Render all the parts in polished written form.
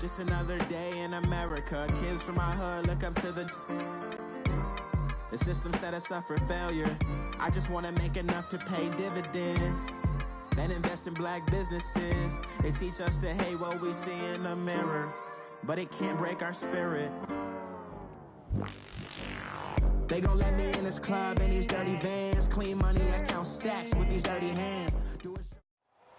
Just another day in America. Kids from my hood look up to the system set us up for failure. I just want to make enough to pay dividends, then invest in black businesses. They teach us to hate what we see in the mirror, but it can't break our spirit. They gon' let me in this club in these dirty vans. Clean money, I count stacks with these dirty hands.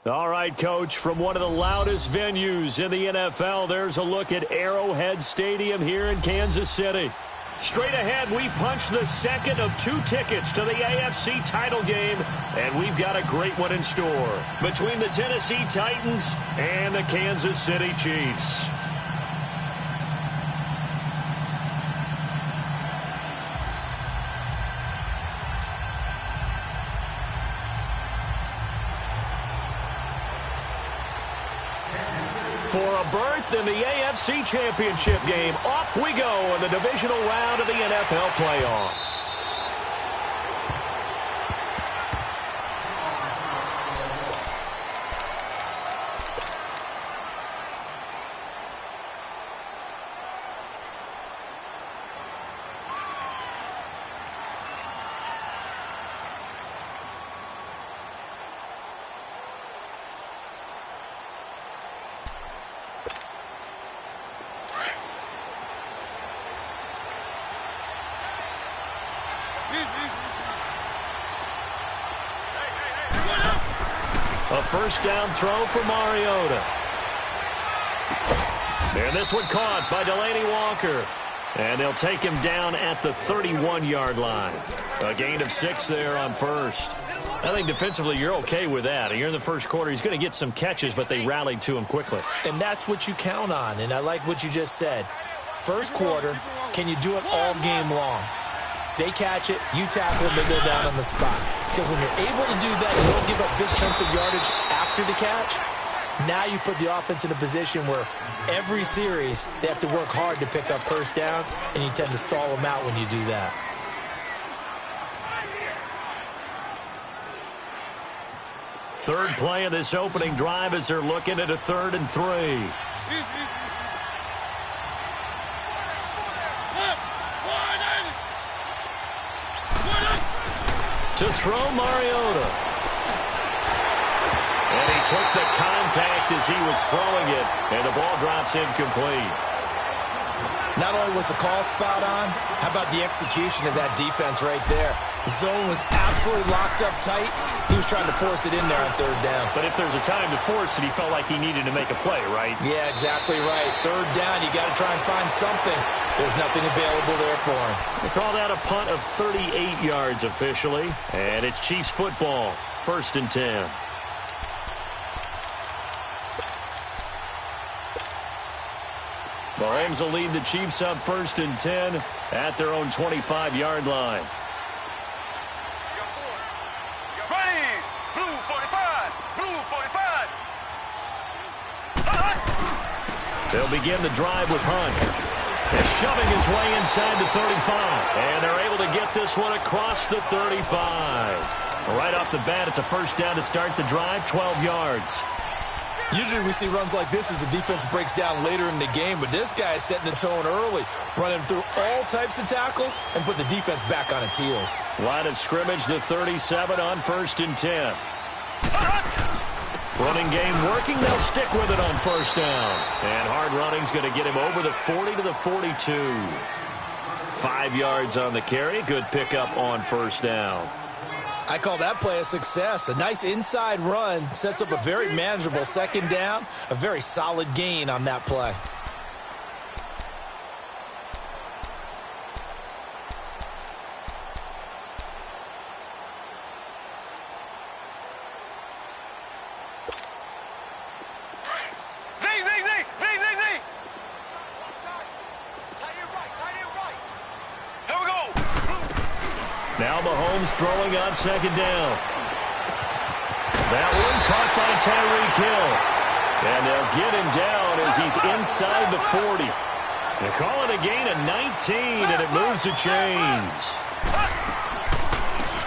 All right, Coach, from one of the loudest venues in the NFL, there's a look at Arrowhead Stadium here in Kansas City. Straight ahead, we punch the second of 2 tickets to the AFC title game, and we've got a great one in store between the Tennessee Titans and the Kansas City Chiefs. For a berth in the AFC Championship game, off we go in the divisional round of the NFL playoffs. A first down throw for Mariota. And this one caught by Delaney Walker. And they'll take him down at the 31-yard line. A gain of 6 there on first. I think defensively you're okay with that. You're in the first quarter. He's going to get some catches, but they rallied to him quickly. And that's what you count on. And I like what you just said. First quarter, can you do it all game long? They catch it, you tackle them, they go down on the spot. Because when you're able to do that, you don't give up big chunks of yardage after the catch. Now you put the offense in a position where every series they have to work hard to pick up first downs, and you tend to stall them out when you do that. Third play of this opening drive as they're looking at a 3rd and 3. To throw Mariota. And he took the contact as he was throwing it, and the ball drops incomplete. Not only was the call spot on, how about the execution of that defense right there? The zone was absolutely locked up tight. He was trying to force it in there on 3rd down. But if there's a time to force it, he felt like he needed to make a play, right? Yeah, exactly right. 3rd down, you got to try and find something. There's nothing available there for him. They call that a punt of 38 yards officially. And it's Chiefs football, 1st and 10. Mahomes will lead the Chiefs up 1st and 10 at their own 25-yard line. Ready, blue 45, blue 45. They'll begin the drive with Hunt. He's shoving his way inside the 35. And they're able to get this one across the 35. Right off the bat, it's a first down to start the drive, 12 yards. Usually we see runs like this as the defense breaks down later in the game, but this guy is setting the tone early, running through all types of tackles and put the defense back on its heels. Line of scrimmage, the 37 on 1st and 10. Running game working. They'll stick with it on 1st down. And hard running's going to get him over the 40 to the 42. 5 yards on the carry. Good pickup on 1st down. I call that play a success. A nice inside run sets up a very manageable 2nd down. A very solid gain on that play. Now Mahomes throwing on 2nd down. That one caught by Tyreek Hill. And they'll get him down as he's inside the 40. They call it a gain of 19, and it moves the chains.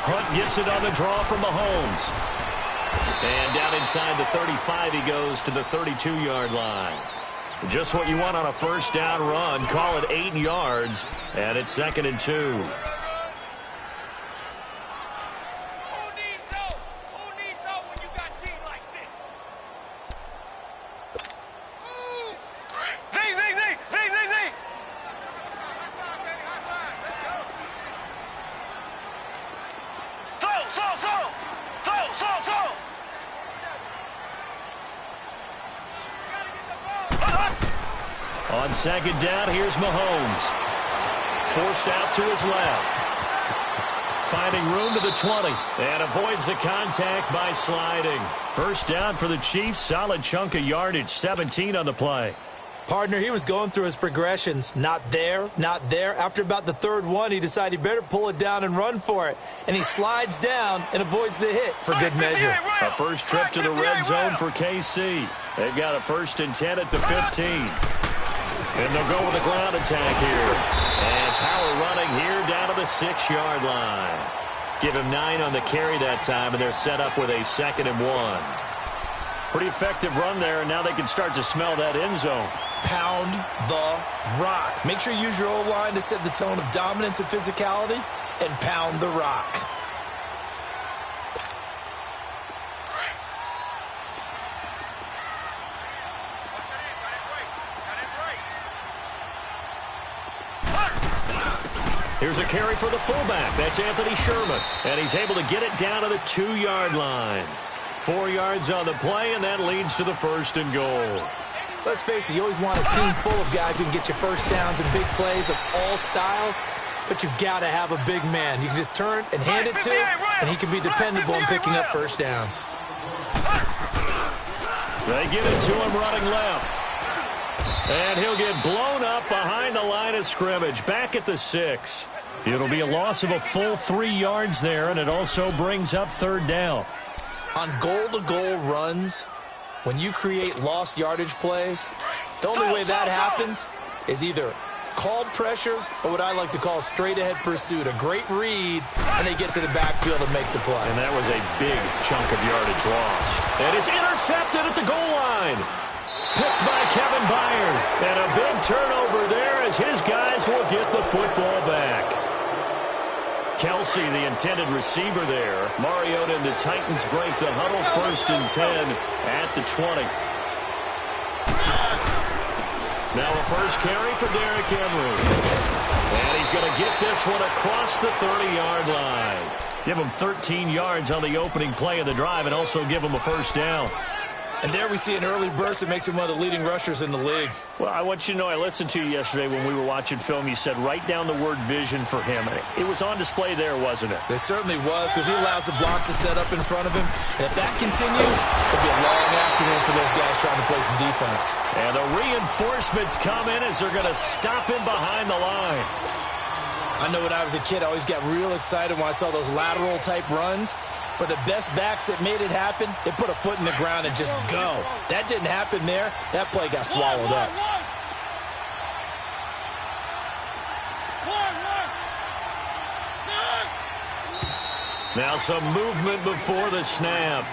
Hunt gets it on the draw from Mahomes. And down inside the 35 he goes to the 32-yard line. Just what you want on a first down run. Call it 8 yards, and it's 2nd and 2. On 2nd down, here's Mahomes. Forced out to his left. Finding room to the 20. And avoids the contact by sliding. First down for the Chiefs. Solid chunk of yardage. 17 on the play. Partner, he was going through his progressions. Not there, not there. After about the 3rd one, he decided he better pull it down and run for it. And he slides down and avoids the hit for good measure. A first trip to the red zone for KC. They've got a 1st and 10 at the 15. And they'll go with a ground attack here. And power running here down to the 6-yard line. Give him 9 on the carry that time, and they're set up with a 2nd and 1. Pretty effective run there, and now they can start to smell that end zone. Pound the rock. Make sure you use your O-line to set the tone of dominance and physicality, and pound the rock. Here's a carry for the fullback. That's Anthony Sherman. And he's able to get it down to the 2-yard line. 4 yards on the play, and that leads to the 1st and goal. Let's face it, you always want a team full of guys who can get you first downs and big plays of all styles, but you've got to have a big man. You can just turn and hand it to, and he can be dependable in picking up first downs. They give it to him running left. And he'll get blown up behind the line of scrimmage, back at the 6. It'll be a loss of a full 3 yards there, and it also brings up 3rd down. On goal-to-goal runs, when you create lost yardage plays, the only way that happens is either called pressure or what I like to call straight-ahead pursuit, a great read, and they get to the backfield and make the play. And that was a big chunk of yardage lost. And it's intercepted at the goal line. Picked by Kevin Byard. And a big turnover there as his guys will get the football back. Kelsey, the intended receiver there. Mariota and the Titans break the huddle, 1st and 10 at the 20. Now a first carry for Derrick Henry. And he's going to get this one across the 30-yard line. Give him 13 yards on the opening play of the drive and also give him a 1st down. And there we see an early burst that makes him one of the leading rushers in the league. Well, I want you to know, I listened to you yesterday when we were watching film. You said write down the word vision for him. It was on display there, wasn't it? It certainly was, because he allows the blocks to set up in front of him. And if that continues, it'll be a long afternoon for those guys trying to play some defense. And the reinforcements come in as they're going to stop him behind the line. I know when I was a kid, I always got real excited when I saw those lateral-type runs. But the best backs that made it happen, they put a foot in the ground and just go. That didn't happen there. That play got swallowed up. Now some movement before the snap.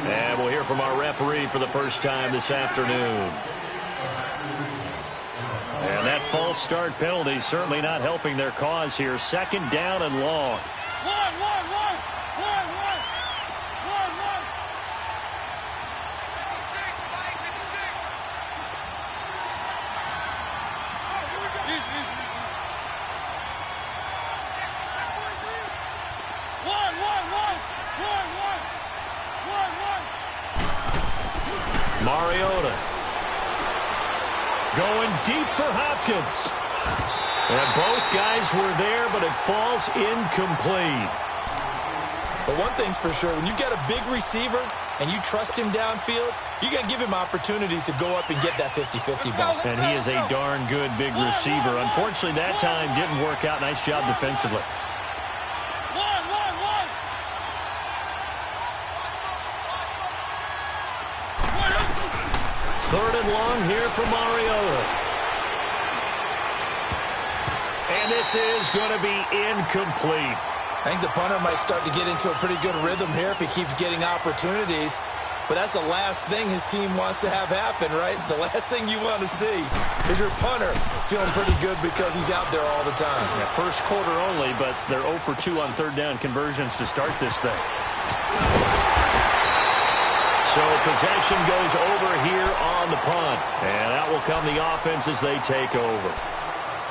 And we'll hear from our referee for the first time this afternoon. And that false start penalty certainly not helping their cause here. 2nd down and long. Mariota going deep for Hopkins. And both guys were there, but it falls incomplete. But one thing's for sure, when you get a big receiver and you trust him downfield, you got to give him opportunities to go up and get that 50-50 ball. And he is a darn good big receiver. Unfortunately, that time didn't work out. Nice job defensively. Third and long here for Mariota. And this is going to be incomplete. I think the punter might start to get into a pretty good rhythm here if he keeps getting opportunities. but that's the last thing his team wants to have happen, right? The last thing you want to see is your punter feeling pretty good because he's out there all the time. Yeah, first quarter only, but they're 0 for 2 on third down conversions to start this thing. So possession goes over here on the punt. And out will come the offense as they take over.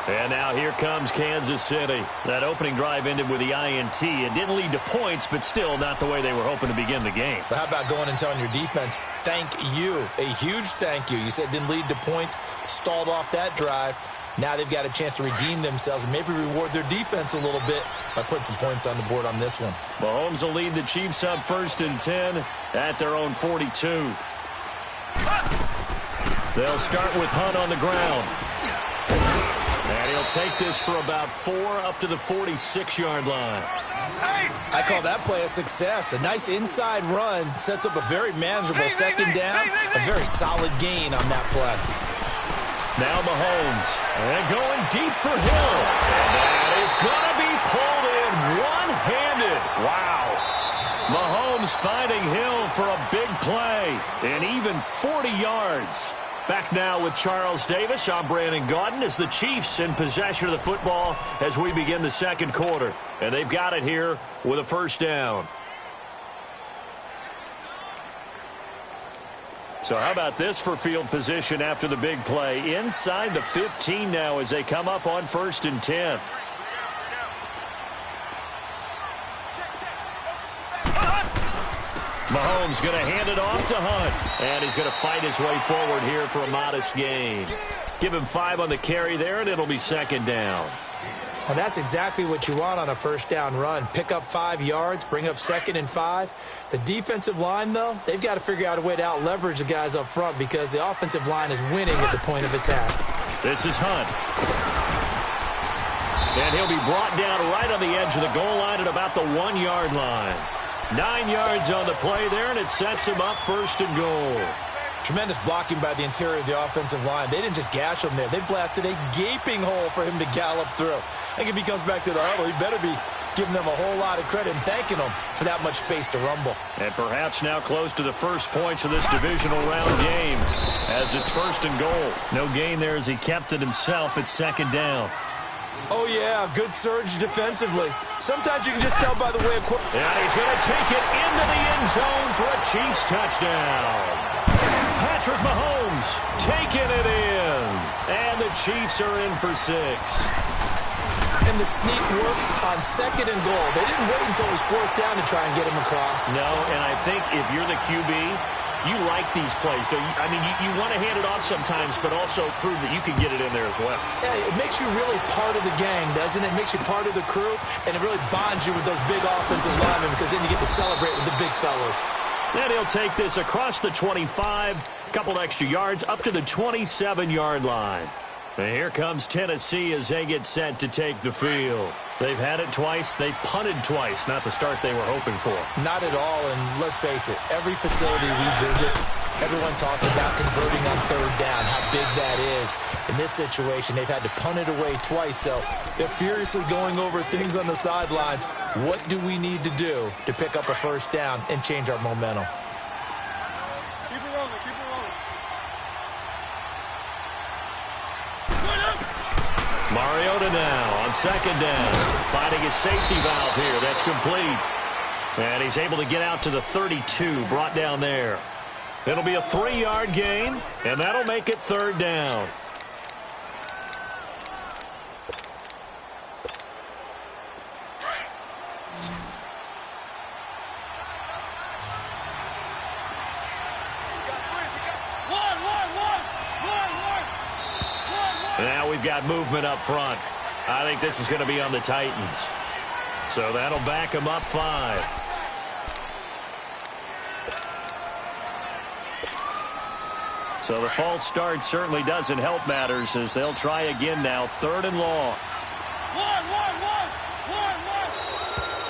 And now here comes Kansas City. That opening drive ended with the INT. It didn't lead to points, but still not the way they were hoping to begin the game. But how about going and telling your defense, thank you, a huge thank you. You said it didn't lead to points, stalled off that drive. Now they've got a chance to redeem themselves and maybe reward their defense a little bit by putting some points on the board on this one. Mahomes will lead the Chiefs up 1st and 10 at their own 42. They'll start with Hunt on the ground. And he'll take this for about 4 up to the 46-yard line. I call that play a success. A nice inside run sets up a very manageable second down. A very solid gain on that play. Now Mahomes. And going deep for Hill. And that is going to be pulled in one-handed. Wow. Mahomes finding Hill for a big play. And even 40 yards. Back now with Charles Davis. I'm Brandon Gaudin as the Chiefs in possession of the football as we begin the second quarter. And they've got it here with a first down. So how about this for field position after the big play? Inside the 15 now as they come up on 1st and 10. Mahomes going to hand it off to Hunt. And he's going to fight his way forward here for a modest gain. Give him 5 on the carry there, and it'll be second down. And that's exactly what you want on a first down run. Pick up 5 yards, bring up 2nd and 5. The defensive line, though, they've got to figure out a way to out-leverage the guys up front because the offensive line is winning at the point of attack. This is Hunt. And he'll be brought down right on the edge of the goal line at about the 1-yard line. 9 yards on the play there, and it sets him up 1st and goal. Tremendous blocking by the interior of the offensive line. They didn't just gash him there. They blasted a gaping hole for him to gallop through. I think if he comes back to the huddle, he better be giving them a whole lot of credit and thanking them for that much space to rumble. And perhaps now close to the first points of this divisional round game as it's 1st and goal. No gain there as he kept it himself at 2nd down. Oh, yeah, good surge defensively. Sometimes you can just tell by the way a quick... And he's going to take it into the end zone for a Chiefs touchdown. Patrick Mahomes taking it in. And the Chiefs are in for 6. And the sneak works on 2nd and goal. They didn't wait until it was 4th down to try and get him across. No, and I think if you're the QB, you like these plays, don't you? I mean, you want to hand it off sometimes, but also prove that you can get it in there as well. Yeah, it makes you really part of the gang, doesn't it? It makes you part of the crew, and it really bonds you with those big offensive linemen because then you get to celebrate with the big fellas. Then he'll take this across the 25, couple extra yards, up to the 27-yard line. And here comes Tennessee as they get set to take the field. They've had it twice. They've punted twice. Not the start they were hoping for. Not at all, and let's face it, every facility we visit, everyone talks about converting on 3rd down, how big that is. In this situation, they've had to punt it away twice, so they're furiously going over things on the sidelines. What do we need to do to pick up a 1st down and change our momentum? Keep it rolling, keep it rolling. Mariota now on 2nd down. Finding his safety valve here. That's complete. And he's able to get out to the 32, brought down there. It'll be a 3-yard gain, and that'll make it 3rd down. Now we've got movement up front. I think this is going to be on the Titans. So that'll back them up 5. So the false start certainly doesn't help matters as they'll try again now. 3rd and long.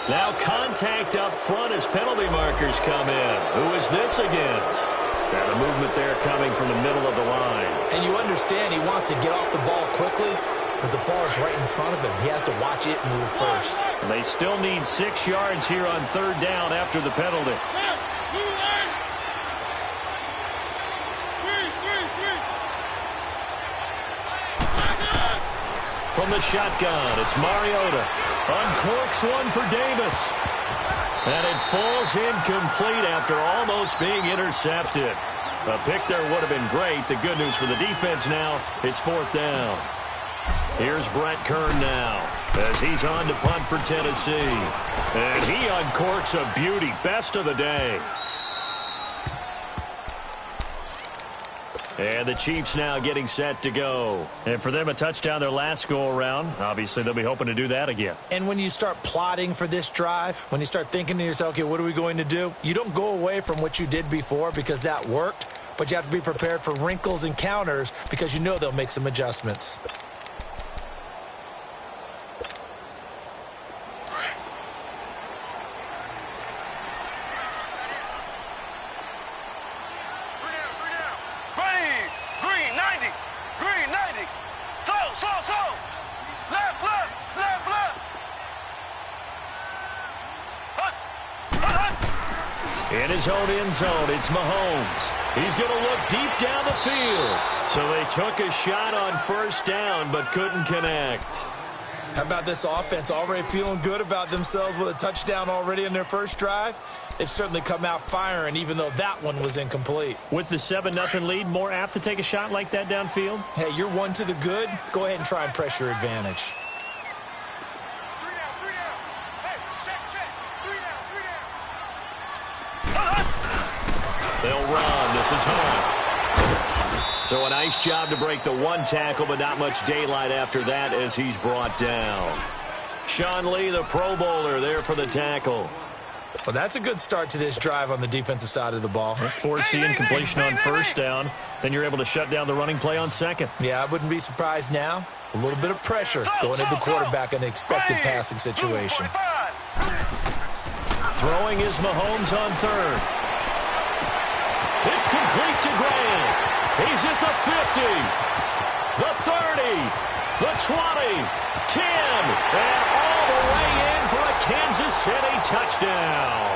Now contact up front as penalty markers come in. Who is this against? And the movement there coming from the middle of the line. And you understand he wants to get off the ball quickly, but the ball's right in front of him. He has to watch it move first. And they still need 6 yards here on 3rd down after the penalty. from the shotgun. It's Mariota. Uncorks one for Davis. And it falls incomplete after almost being intercepted. A pick there would have been great. The good news for the defense now, it's 4th down. Here's Brett Kern now as he's on to punt for Tennessee. And he uncorks a beauty. Best of the day. And the Chiefs now getting set to go. And for them, a touchdown their last go-around. Obviously, they'll be hoping to do that again. And when you start plotting for this drive, when you start thinking to yourself, okay, what are we going to do? You don't go away from what you did before because that worked, but you have to be prepared for wrinkles and counters because you know they'll make some adjustments. In his own end zone, it's Mahomes. He's going to look deep down the field. So they took a shot on 1st down, but couldn't connect. How about this offense already feeling good about themselves with a touchdown already in their first drive? They've certainly come out firing, even though that one was incomplete. With the 7-0 lead, more apt to take a shot like that downfield? Hey, you're one to the good. Go ahead and try and press your advantage. They'll run. This is home. So a nice job to break the one tackle, but not much daylight after that as he's brought down. Sean Lee, the Pro Bowler, there for the tackle. Well, that's a good start to this drive on the defensive side of the ball. Force incompletion on 1st down. Then you're able to shut down the running play on 2nd. Yeah, I wouldn't be surprised now. A little bit of pressure going into the quarterback in an expected passing situation. Throwing is Mahomes on 3rd. It's complete to Graham. He's at the 50, the 30, the 20, 10, and all the way in for a Kansas City touchdown.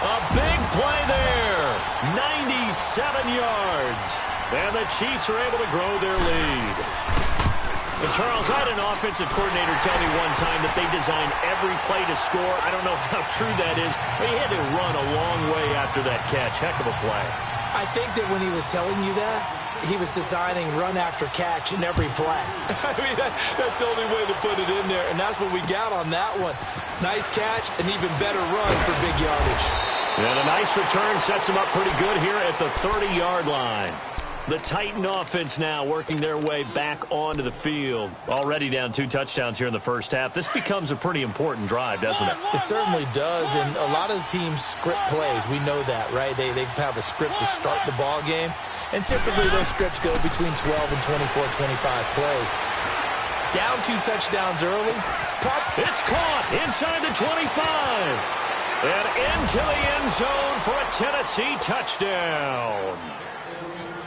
A big play there, 97 yards. And the Chiefs are able to grow their lead. And Charles, I had an offensive coordinator tell me one time that they designed every play to score. I don't know how true that is, but he had to run a long way after that catch. Heck of a play. I think that when he was telling you that, he was designing run after catch in every play. I mean, that's the only way to put it in there, and that's what we got on that one. Nice catch, an even better run for big yardage. And a nice return sets him up pretty good here at the 30-yard line. The Titan offense now working their way back onto the field. Already down 2 touchdowns here in the first half. This becomes a pretty important drive, doesn't it? It certainly does, and a lot of the teams script plays. We know that, right? They have a script to start the ball game, and typically those scripts go between 12 and 24, 25 plays. Down 2 touchdowns early. Pop. It's caught inside the 25. And into the end zone for a Tennessee touchdown.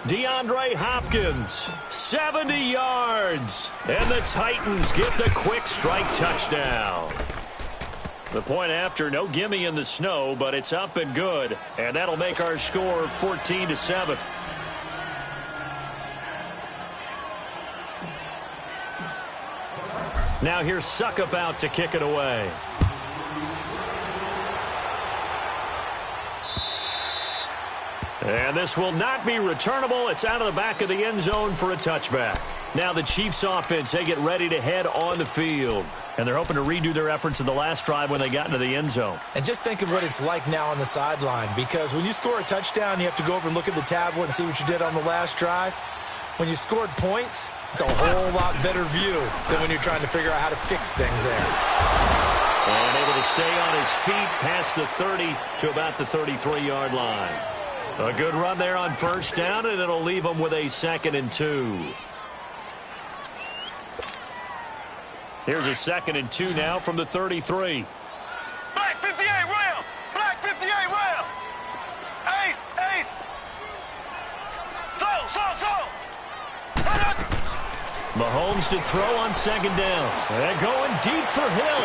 DeAndre Hopkins, 70 yards. And the Titans get the quick strike touchdown. The point after, no gimme in the snow, but it's up and good. And that'll make our score 14-7. Now here's Suckup out to kick it away. And this will not be returnable. It's out of the back of the end zone for a touchback. Now the Chiefs offense, they get ready to head on the field. And they're hoping to redo their efforts in the last drive when they got into the end zone. And just think of what it's like now on the sideline, because when you score a touchdown, you have to go over and look at the tablet and see what you did on the last drive. When you scored points, it's a whole lot better view than when you're trying to figure out how to fix things there. And able to stay on his feet past the 30 to about the 33-yard line. A good run there on first down, and it'll leave them with a 2nd and 2. Here's a 2nd and 2 now from the 33. Black 58, rail! Black 58, rail! Ace, ace! Slow! Mahomes to throw on 2nd down. And going deep for Hill.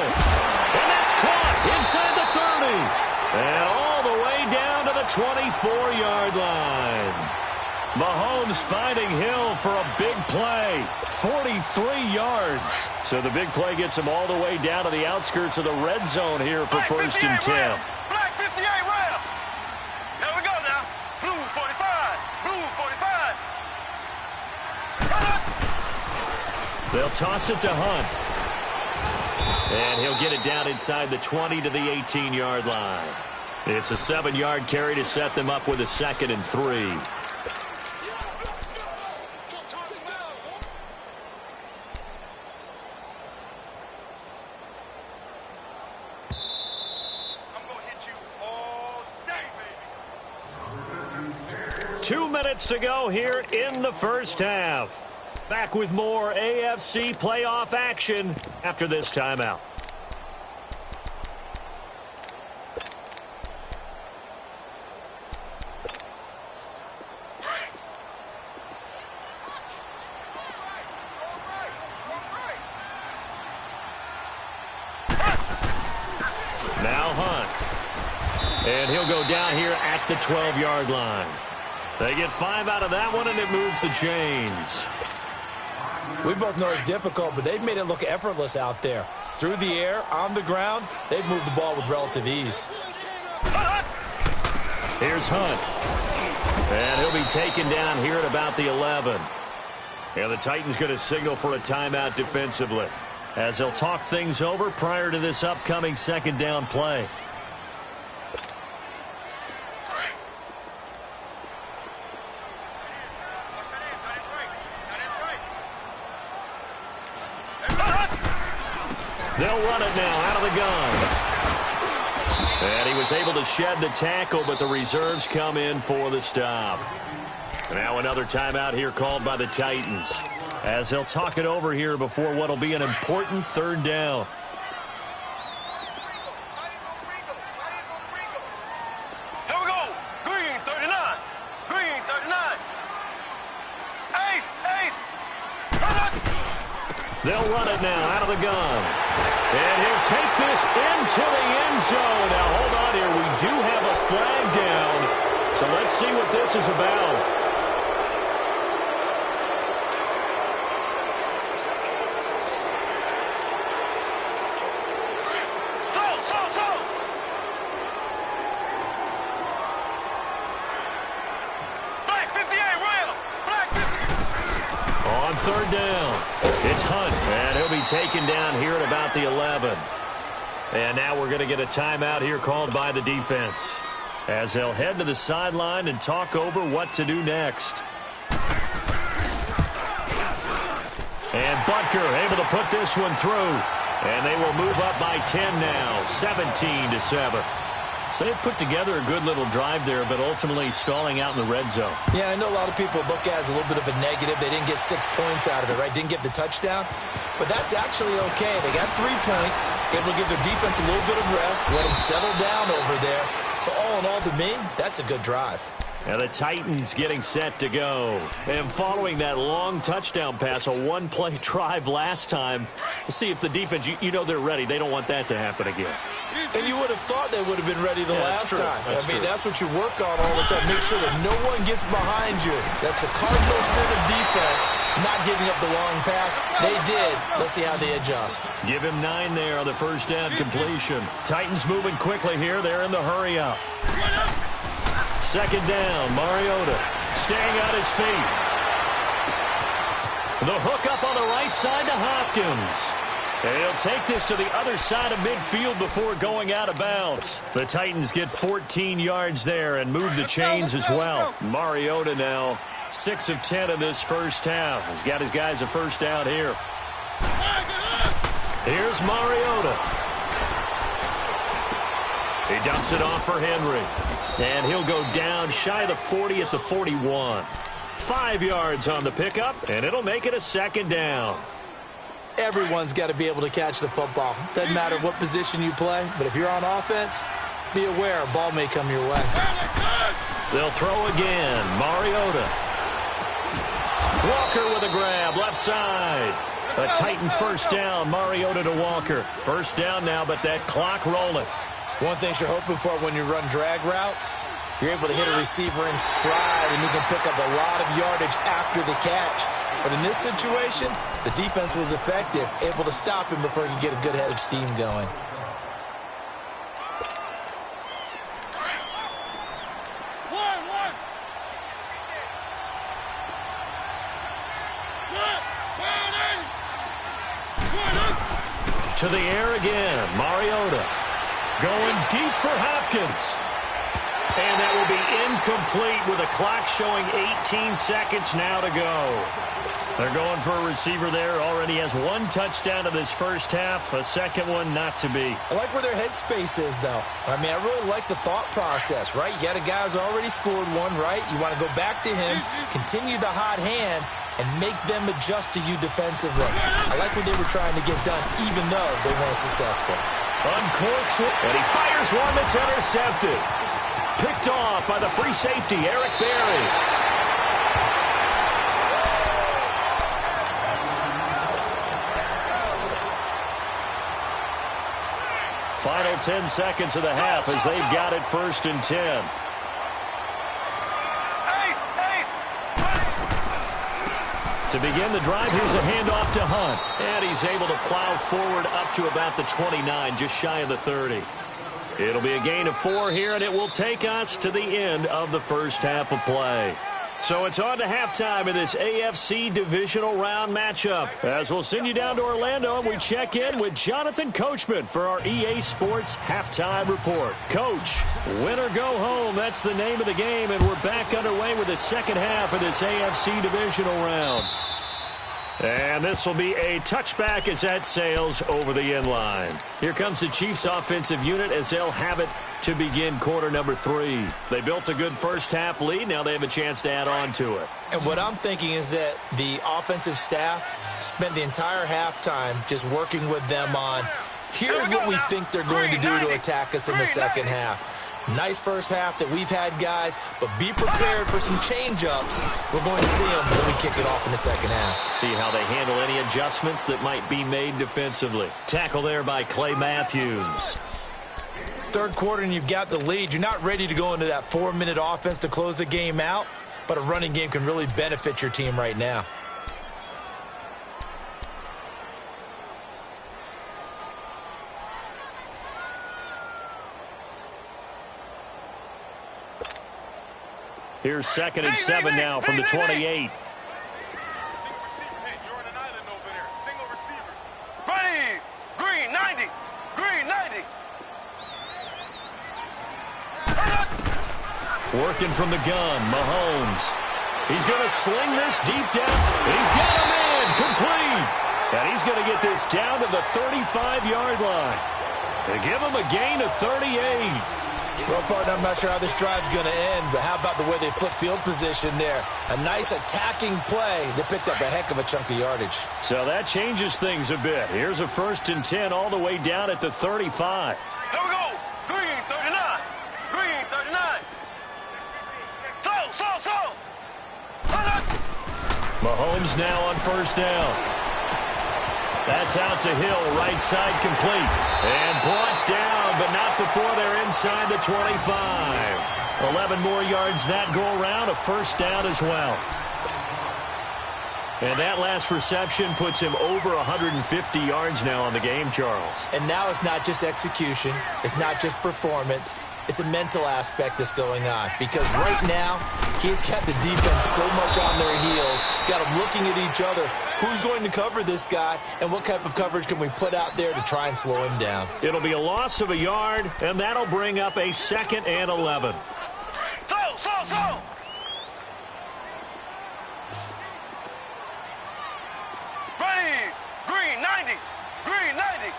And that's caught inside the 30. And all the way down to the 24-yard line. Mahomes finding Hill for a big play. 43 yards. So the big play gets him all the way down to the outskirts of the red zone here for first and 10. Black 58 round. Here we go now. Blue 45. Blue 45. They'll toss it to Hunt. And he'll get it down inside the 20 to the 18-yard line. It's a 7-yard carry to set them up with a 2nd and 3. I'm going to hit you all day, baby. 2 minutes to go here in the first half. Back with more AFC playoff action after this timeout. Now Hunt. And he'll go down here at the 12-yard line. They get 5 out of that one, and it moves the chains. We both know it's difficult, but they've made it look effortless out there. Through the air, on the ground, they've moved the ball with relative ease. Here's Hunt. And he'll be taken down here at about the 11. And the Titans going to signal for a timeout defensively, as they'll talk things over prior to this upcoming 2nd down play. They'll run it now out of the gun. And he was able to shed the tackle, but the reserves come in for the stop. Now another timeout here called by the Titans, as they'll talk it over here before what will be an important 3rd down. Here we go. Green 39. Green 39. Ace, ace. They'll run it now out of the gun. And he'll take this into the end zone. Now, hold on here. We do have a flag down. So let's see what this is about. Black 58 round. Black 50. On 3rd down, it's Hunt. And he'll be taken down here at about the 11. And now we're going to get a timeout here called by the defense, as they'll head to the sideline and talk over what to do next. And Butker able to put this one through. And they will move up by 10 now, 17-7. So they put together a good little drive there, but ultimately stalling out in the red zone. Yeah, I know a lot of people look at it as a little bit of a negative. They didn't get 6 points out of it, right? Didn't get the touchdown. But that's actually okay. They got 3 points, able to give their defense a little bit of rest, let them settle down over there. So all in all, to me, that's a good drive. And the Titans getting set to go. And following that long touchdown pass, a 1-play drive last time, we'll see if the defense, you know they're ready. They don't want that to happen again. And you would have thought they would have been ready the last time. That's true. That's what you work on all the time. Make sure that no one gets behind you. That's the cardinal sin of defense, not giving up the long pass. They did. Let's see how they adjust. Give him 9 there on the 1st down completion. Titans moving quickly here. They're in the hurry up. 2nd down, Mariota staying on his feet. The hook up on the right side to Hopkins. And he'll take this to the other side of midfield before going out of bounds. The Titans get 14 yards there and move the chains as well. Mariota now 6 of 10 in this first half. He's got his guys a 1st down here. Here's Mariota. He dumps it off for Henry. And he'll go down shy of the 40 at the 41. 5 yards on the pickup, and it'll make it a 2nd down. Everyone's got to be able to catch the football. Doesn't matter what position you play, but if you're on offense, be aware a ball may come your way. They'll throw again. Mariota. Walker with a grab, left side. A Titan 1st down, Mariota to Walker. 1st down now, but that clock rolling. One thing you're hoping for when you run drag routes, You're able to hit a receiver in stride, and he can pick up a lot of yardage after the catch. But in this situation, the defense was effective, able to stop him before he could get a good head of steam going. To the air again, Mariota going deep for Hopkins. And that will be incomplete with a clock showing 18 seconds now to go. They're going for a receiver there. Already has one touchdown in this first half, a second one not to be. I like where their headspace is, though. I mean, I really like the thought process, right? You got a guy who's already scored one, right? You want to go back to him, continue the hot hand, and make them adjust to you defensively. I like what they were trying to get done, even though they weren't successful. Uncorks it, and he fires one that's intercepted. Picked off by the free safety, Eric Berry. Final 10 seconds of the half as they've got it 1st and 10. To begin the drive, here's a handoff to Hunt. And he's able to plow forward up to about the 29, just shy of the 30. It'll be a gain of 4 here, and it will take us to the end of the first half of play. So it's on to halftime in this AFC divisional round matchup. As we'll send you down to Orlando, and we check in with Jonathan Coachman for our EA Sports Halftime Report. Coach, win or go home, that's the name of the game, and we're back underway with the second half of this AFC divisional round. And this will be a touchback as that sails over the end line. Here comes the Chiefs offensive unit as they'll have it to begin quarter number 3. They built a good first half lead. Now they have a chance to add on to it. And what I'm thinking is that the offensive staff spent the entire halftime just working with them on, here's what we think they're going to do to attack us in the second half. Nice first half that we've had, guys, but be prepared for some change-ups. We're going to see them when we kick it off in the second half. See how they handle any adjustments that might be made defensively. Tackle there by Clay Matthews. Third quarter and you've got the lead. You're not ready to go into that 4-minute offense to close the game out, but a running game can really benefit your team right now. Here's 2nd and 7 now from the 28. Ready, green 90, green 90. Working from the gun, Mahomes. He's going to sling this deep down. He's got him in, complete. And he's going to get this down to the 35-yard line. They give him a gain of 38. Well, partner, I'm not sure how this drive's going to end, but how about the way they flip field position there? A nice attacking play. They picked up a heck of a chunk of yardage. So that changes things a bit. Here's a 1st and 10 all the way down at the 35. Here we go. Green 39. Green 39. So. Mahomes now on 1st down. That's out to Hill, right side complete. And brought down, but not before they're inside the 25. 11 more yards that go around, a 1st down as well. And that last reception puts him over 150 yards now on the game, Charles. And now it's not just execution. It's not just performance. It's a mental aspect that's going on. Because right now, he's got the defense so much on their heels, got them looking at each other. Who's going to cover this guy, and what type of coverage can we put out there to try and slow him down? It'll be a loss of a yard, and that'll bring up a 2nd and 11. So. Ready, green 90, green 90.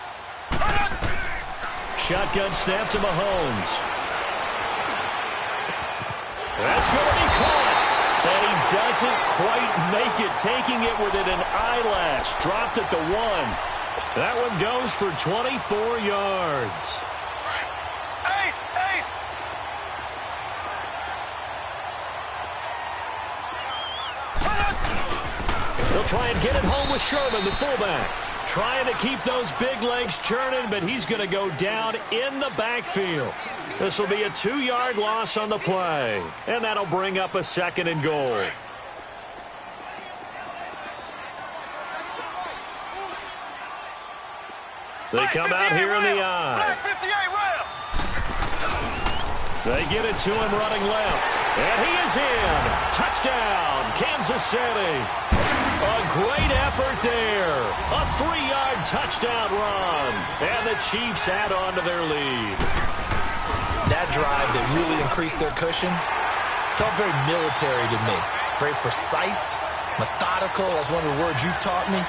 Shotgun snap to Mahomes. That's going to be caught. And he doesn't quite make it, taking it within an eyelash. Dropped at the 1. That one goes for 24 yards. Ace. They'll try and get it home with Sherman, the fullback. trying to keep those big legs churning, but he's going to go down in the backfield. This will be a 2-yard loss on the play, and that'll bring up a 2nd and goal. They come out here in the eye. They get it to him running left. And he is in. Touchdown, Kansas City. A great effort there. A 3-yard touchdown run. And the Chiefs add on to their lead. That drive that really increased their cushion felt very military to me. Very precise, methodical. That's one of the words you've taught me.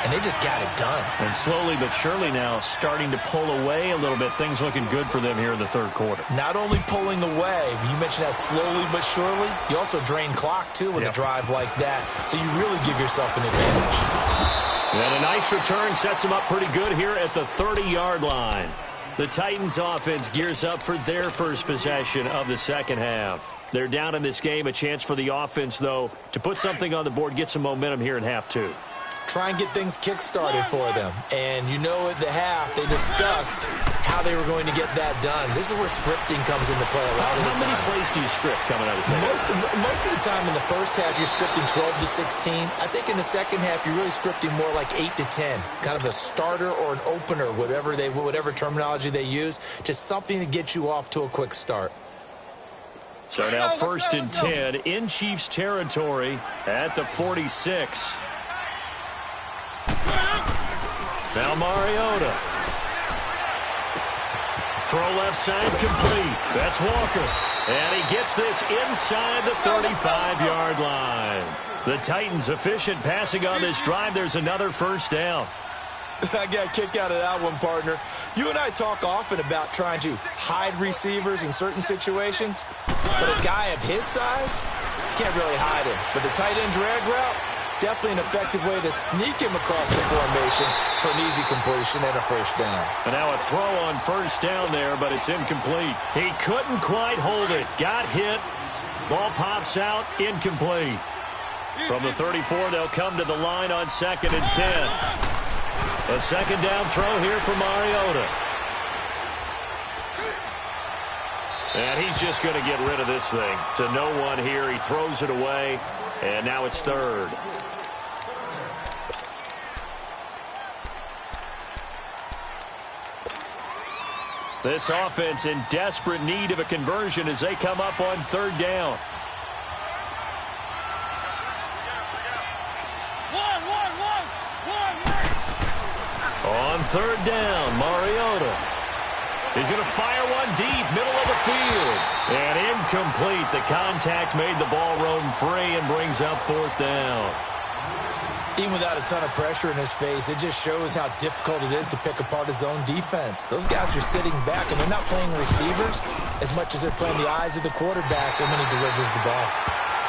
And they just got it done. And slowly but surely now starting to pull away a little bit. Things looking good for them here in the 3rd quarter. Not only pulling away, but you mentioned that slowly but surely. You also drain clock, too, with a drive like that. So you really give yourself an advantage. And a nice return sets them up pretty good here at the 30-yard line. The Titans offense gears up for their first possession of the 2nd half. They're down in this game. A chance for the offense, though, to put something on the board, get some momentum here in half 2. Try and get things kick-started for them. And you know at the half, they discussed how they were going to get that done. This is where scripting comes into play a lot of the time. How many plays do you script coming out of the second? Most of the time in the first half, you're scripting 12 to 16. I think in the second half, you're really scripting more like 8 to 10. Kind of a starter or an opener, whatever terminology they use. Just something to get you off to a quick start. So now 1st and 10 in Chiefs territory at the 46. Now Mariota. Throw left side complete. That's Walker. And he gets this inside the 35-yard line. The Titans efficient passing on this drive. There's another 1st down. I got a kick out of that one, partner. You and I talk often about trying to hide receivers in certain situations. But a guy of his size, can't really hide him. But the tight end drag route, definitely an effective way to sneak him across the formation for an easy completion and a 1st down. And now a throw on 1st down there, but it's incomplete. He couldn't quite hold it. Got hit. Ball pops out. Incomplete. From the 34, they'll come to the line on 2nd and 10. A 2nd down throw here for Mariota. And he's just going to get rid of this thing. To no one here. He throws it away. And now it's 3rd. This offense in desperate need of a conversion as they come up on 3rd down. On 3rd down, Mariota. He's going to fire one deep, middle of the field. And incomplete. The contact made the ball roam free and brings up 4th down. Even without a ton of pressure in his face, it just shows how difficult it is to pick apart his own defense. Those guys are sitting back, and they're not playing receivers as much as they're playing the eyes of the quarterback when he delivers the ball.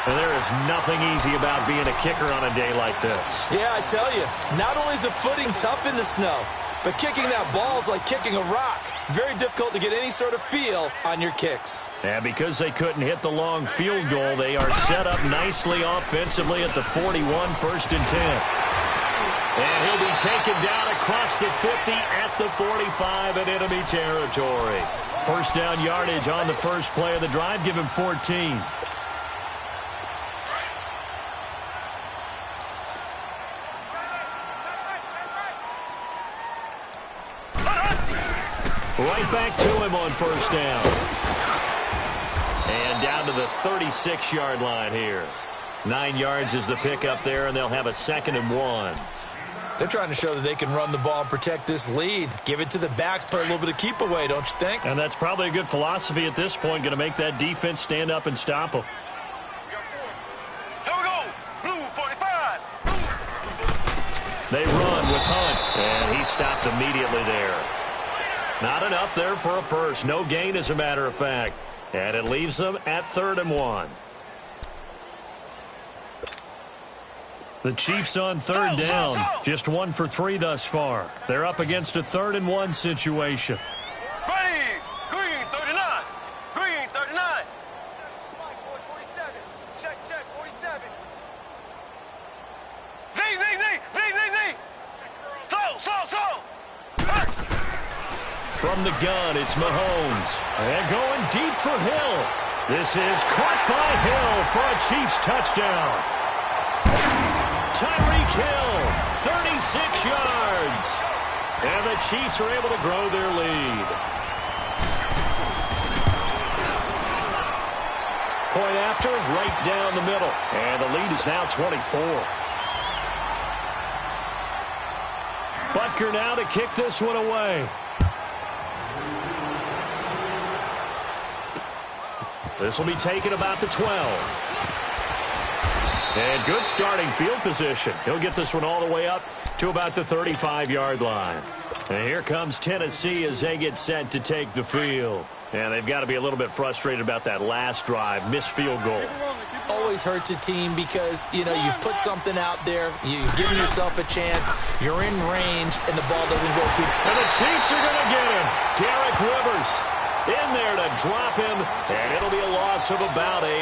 And there is nothing easy about being a kicker on a day like this. Yeah, I tell you, not only is the footing tough in the snow, but kicking that ball is like kicking a rock. Very difficult to get any sort of feel on your kicks. And because they couldn't hit the long field goal, they are set up nicely offensively at the 41, 1st and 10. And he'll be taken down across the 50 at the 45 in enemy territory. 1st down yardage on the first play of the drive. Give him 14. Right back to him on 1st down. And down to the 36-yard line here. 9 yards is the pickup there, and they'll have a 2nd and 1. They're trying to show that they can run the ball and protect this lead. Give it to the backs, play a little bit of keep away, don't you think? And that's probably a good philosophy at this point, going to make that defense stand up and stop them. Here we go. Blue 45. They run with Hunt, and he stopped immediately there. Not enough there for a first. No gain, as a matter of fact. And it leaves them at 3rd and 1. The Chiefs on 3rd down. Just 1 for 3 thus far. They're up against a 3rd and 1 situation. Ready. Green 39. Green 39. Check, 47. Z. Slow. From the gun, it's Mahomes. And going deep for Hill. This is caught by Hill for a Chiefs touchdown. Tyreek Hill, 36 yards. And the Chiefs are able to grow their lead. Point after, right down the middle. And the lead is now 24. Butker now to kick this one away. This will be taken about the 12. And good starting field position. He'll get this one all the way up to about the 35-yard line. And here comes Tennessee as they get set to take the field. And they've got to be a little bit frustrated about that last drive, missed field goal. Always hurts a team because, you know, you've put something out there, you've given yourself a chance, you're in range, and the ball doesn't go through. And the Chiefs are going to get him. Derek Rivers in there to drop him, and it'll be a loss of about 8.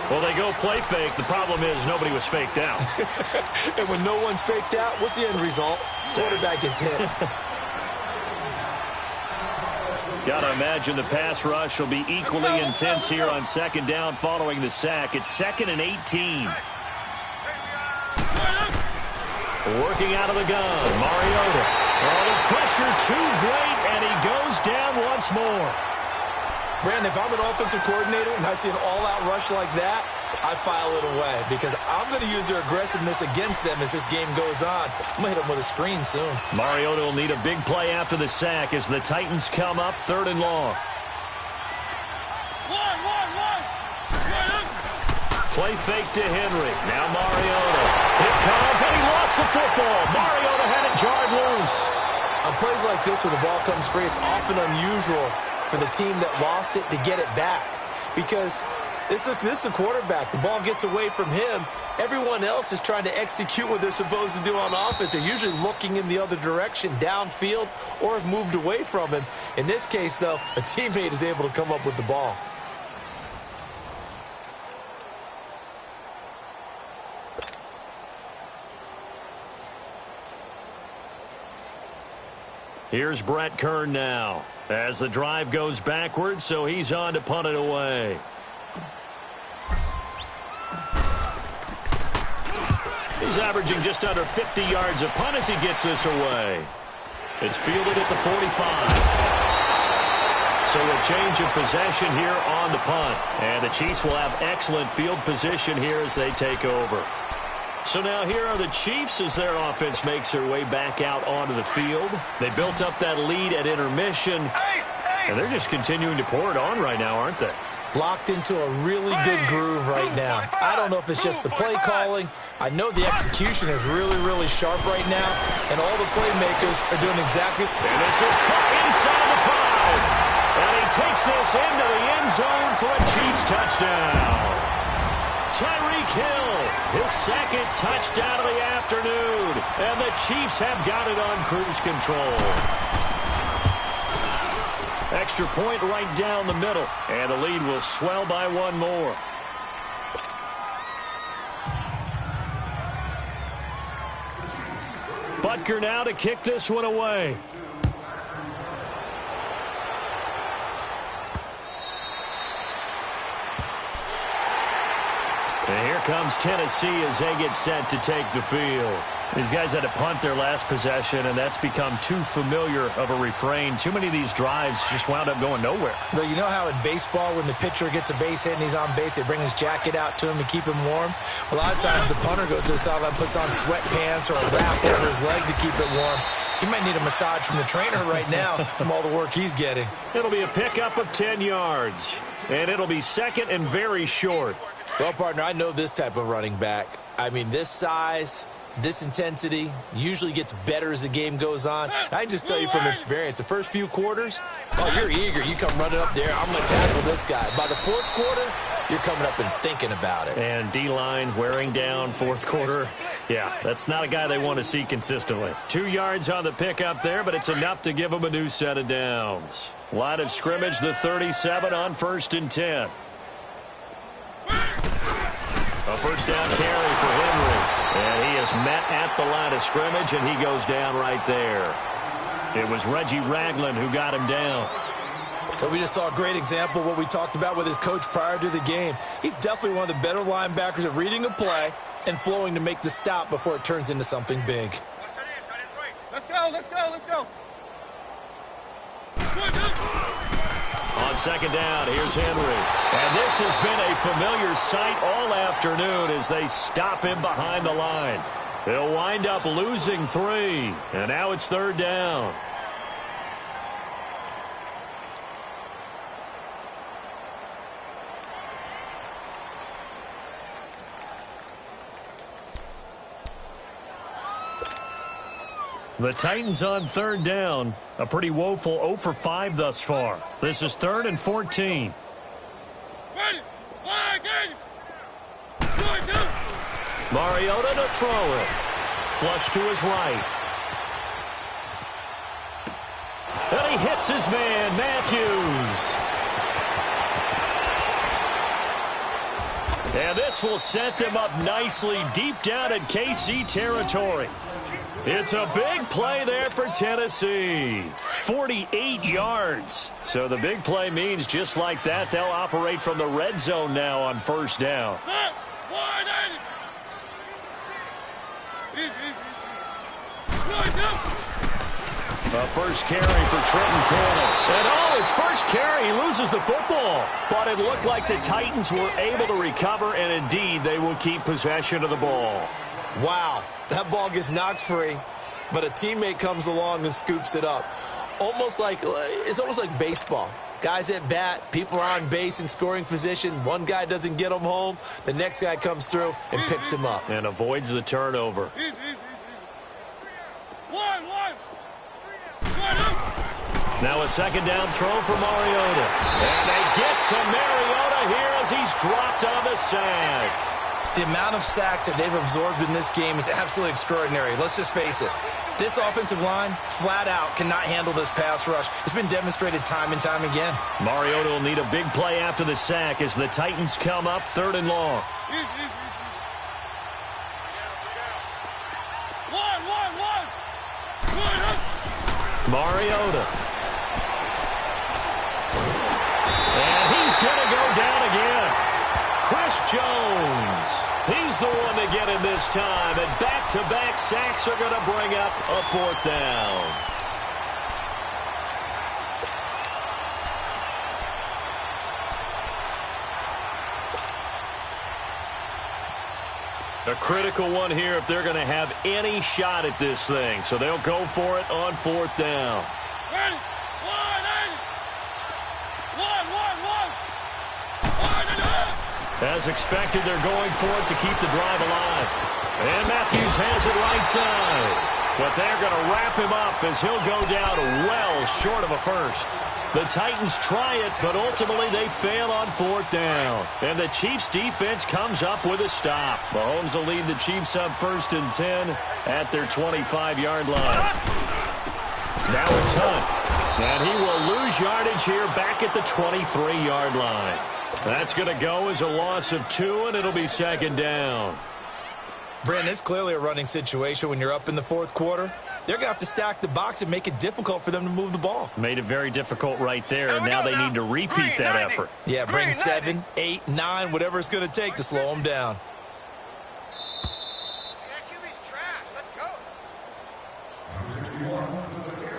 Well, they go play fake. The problem is nobody was faked out. And when no one's faked out, what's the end result? Quarterback gets hit. Got to imagine the pass rush will be equally intense here on second down following the sack. It's 2nd and 18. Working out of the gun, Mariota. Oh, the pressure too great, and he goes down once more. Brandon, if I'm an offensive coordinator and I see an all-out rush like that, I file it away because I'm going to use their aggressiveness against them as this game goes on. I'm going to hit them with a screen soon. Mariota will need a big play after the sack as the Titans come up 3rd and long. Play fake to Henry. Now Mariota. Here comes, and he lost the football. Mariota had it jarred loose. On plays like this where the ball comes free, it's often unusual for the team that lost it to get it back because this is the quarterback. The ball gets away from him. Everyone else is trying to execute what they're supposed to do on offense. They're usually looking in the other direction, downfield, or have moved away from him. In this case, though, a teammate is able to come up with the ball. Here's Brett Kern now as the drive goes backwards, so he's on to punt it away. He's averaging just under 50 yards a punt as he gets this away. It's fielded at the 45. So a change of possession here on the punt. And the Chiefs will have excellent field position here as they take over. So now here are the Chiefs as their offense makes their way back out onto the field. They built up that lead at intermission, and they're just continuing to pour it on right now, aren't they? Locked into a really good groove right now. I don't know if it's just the play calling. I know the execution is really, really sharp right now, and all the playmakers are doing exactly. And this is caught inside the 5. And he takes this into the end zone for a Chiefs touchdown. Tyreek Hill, his 2nd touchdown of the afternoon. And the Chiefs have got it on cruise control. Extra point right down the middle. And the lead will swell by 1 more. Butker now to kick this one away. And here comes Tennessee as they get set to take the field. These guys had to punt their last possession, and that's become too familiar of a refrain. Too many of these drives just wound up going nowhere. But you know how in baseball, when the pitcher gets a base hit and he's on base, they bring his jacket out to him to keep him warm? A lot of times the punter goes to the sideline, puts on sweatpants or a wrap over his leg to keep it warm. He might need a massage from the trainer right now from all the work he's getting. It'll be a pickup of 10 yards, and it'll be 2nd and very short. Well, partner, I know this type of running back. I mean, this size, this intensity usually gets better as the game goes on. I can just tell you from experience, the first few quarters, oh, you're eager. You come running up there, I'm going to tackle this guy. By the 4th quarter, you're coming up and thinking about it. And D-line wearing down 4th quarter. Yeah, that's not a guy they want to see consistently. 2 yards on the pickup there, but it's enough to give them a new set of downs. Line of scrimmage, the 37 on 1st and 10. A first down carry for Henry. And he is met at the line of scrimmage, and he goes down right there. It was Reggie Ragland who got him down. But we just saw a great example of what we talked about with his coach prior to the game. He's definitely one of the better linebackers at reading a play and flowing to make the stop before it turns into something big. Let's go, let's go, let's go. On second down, here's Henry. And this has been a familiar sight all afternoon as they stop him behind the line. They'll wind up losing 3, and now it's third down. The Titans on third down. A pretty woeful 0 for 5 thus far. This is 3rd and 14. Mariota to throw it. Flush to his right. And he hits his man, Matthews. And this will set them up nicely deep down in KC territory. It's a big play there for Tennessee. 48 yards. So the big play means just like that, they'll operate from the red zone now on first down. A first carry for Trenton Cannon. And his first carry, he loses the football. But it looked like the Titans were able to recover, and indeed they will keep possession of the ball. Wow, that ball gets knocked free, but a teammate comes along and scoops it up. It's almost like baseball. Guys at bat, people are on base in scoring position. One guy doesn't get him home. The next guy comes through and picks him up. And avoids the turnover. Now a second down throw for Mariota. And they get to Mariota here as he's dropped on the sack. The amount of sacks that they've absorbed in this game is absolutely extraordinary. Let's just face it. This offensive line, flat out, cannot handle this pass rush. It's been demonstrated time and time again. Mariota will need a big play after the sack as the Titans come up 3rd and long. Mariota. And he's going to go down again. Chris Jones. He's the one to get him this time. And back-to-back sacks are going to bring up a 4th down. A critical one here if they're going to have any shot at this thing. So they'll go for it on 4th down. As expected, they're going for it to keep the drive alive. And Matthews has it right side. But they're going to wrap him up as he'll go down well short of a first. The Titans try it, but ultimately they fail on 4th down. And the Chiefs' defense comes up with a stop. Mahomes will lead the Chiefs up 1st and 10 at their 25-yard line. Now it's Hunt. And he will lose yardage here back at the 23-yard line. That's going to go as a loss of 2, and it'll be 2nd down. Brandon, it's clearly a running situation when you're up in the 4th quarter. They're going to have to stack the box and make it difficult for them to move the ball. Made it very difficult right there, and now they need to repeat that effort. Yeah, bring 7, 8, 9, whatever it's going to take to slow them down.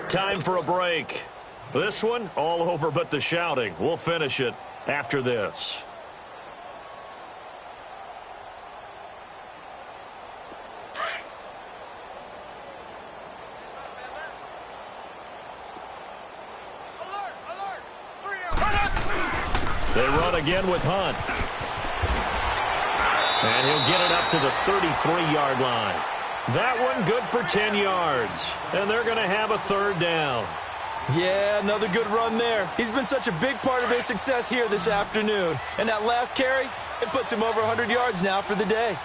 Time for a break. This one, all over but the shouting. We'll finish it after this. They run again with Hunt. And he'll get it up to the 33-yard line. That one good for 10 yards. And they're going to have a 3rd down. Yeah, another good run there. He's been such a big part of their success here this afternoon. And that last carry, it puts him over 100 yards now for the day.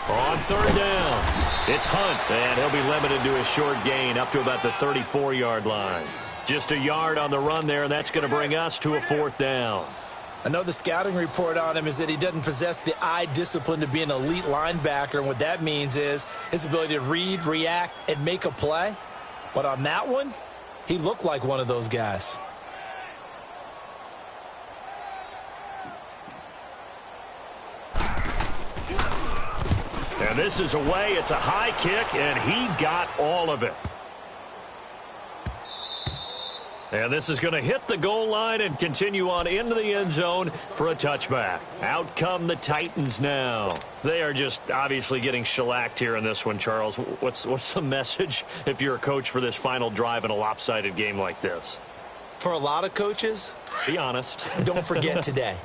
On 3rd down, it's Hunt. And he'll be limited to a short gain up to about the 34-yard line. Just a yard on the run there, and that's going to bring us to a 4th down. I know the scouting report on him is that he doesn't possess the eye discipline to be an elite linebacker, and what that means is his ability to read, react, and make a play. But on that one, he looked like one of those guys. And this is away. It's a high kick, and he got all of it. And this is going to hit the goal line and continue on into the end zone for a touchback. Out come the Titans now. They are just obviously getting shellacked here in this one, Charles. What's the message if you're a coach for this final drive in a lopsided game like this? For a lot of coaches, be honest. Don't forget today.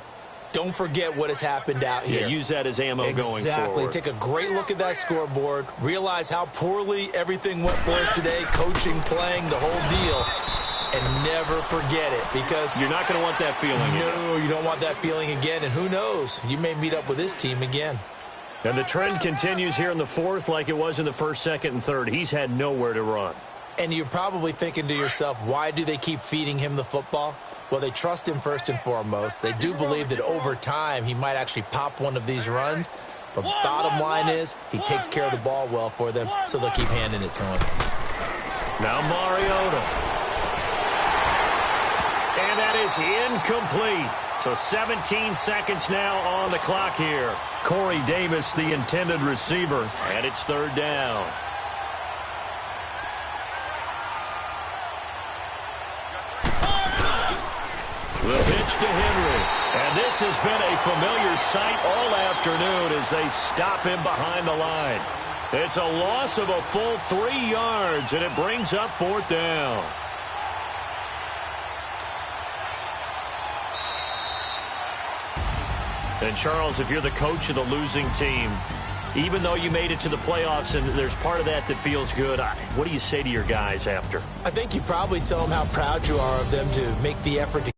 Don't forget what has happened out here. Yeah, use that as ammo going forward. Exactly. Take a great look at that scoreboard. Realize how poorly everything went for us today, coaching, playing, the whole deal. And never forget it, because you're not going to want that feeling. No, you don't want that feeling again. And who knows? You may meet up with this team again. And the trend continues here in the fourth like it was in the first, second, and third. He's had nowhere to run. And you're probably thinking to yourself, why do they keep feeding him the football? Well, they trust him first and foremost. They do believe that over time he might actually pop one of these runs. But bottom line is he takes care of the ball well for them, so they'll keep handing it to him. Now Mariota. And that is incomplete. So 17 seconds now on the clock here. Corey Davis, the intended receiver, and it's third down. The pitch to Henry. And this has been a familiar sight all afternoon as they stop him behind the line. It's a loss of a full 3 yards, and it brings up fourth down. And, Charles, if you're the coach of the losing team, even though you made it to the playoffs and there's part of that feels good, what do you say to your guys after? I think you probably tell them how proud you are of them to make the effort to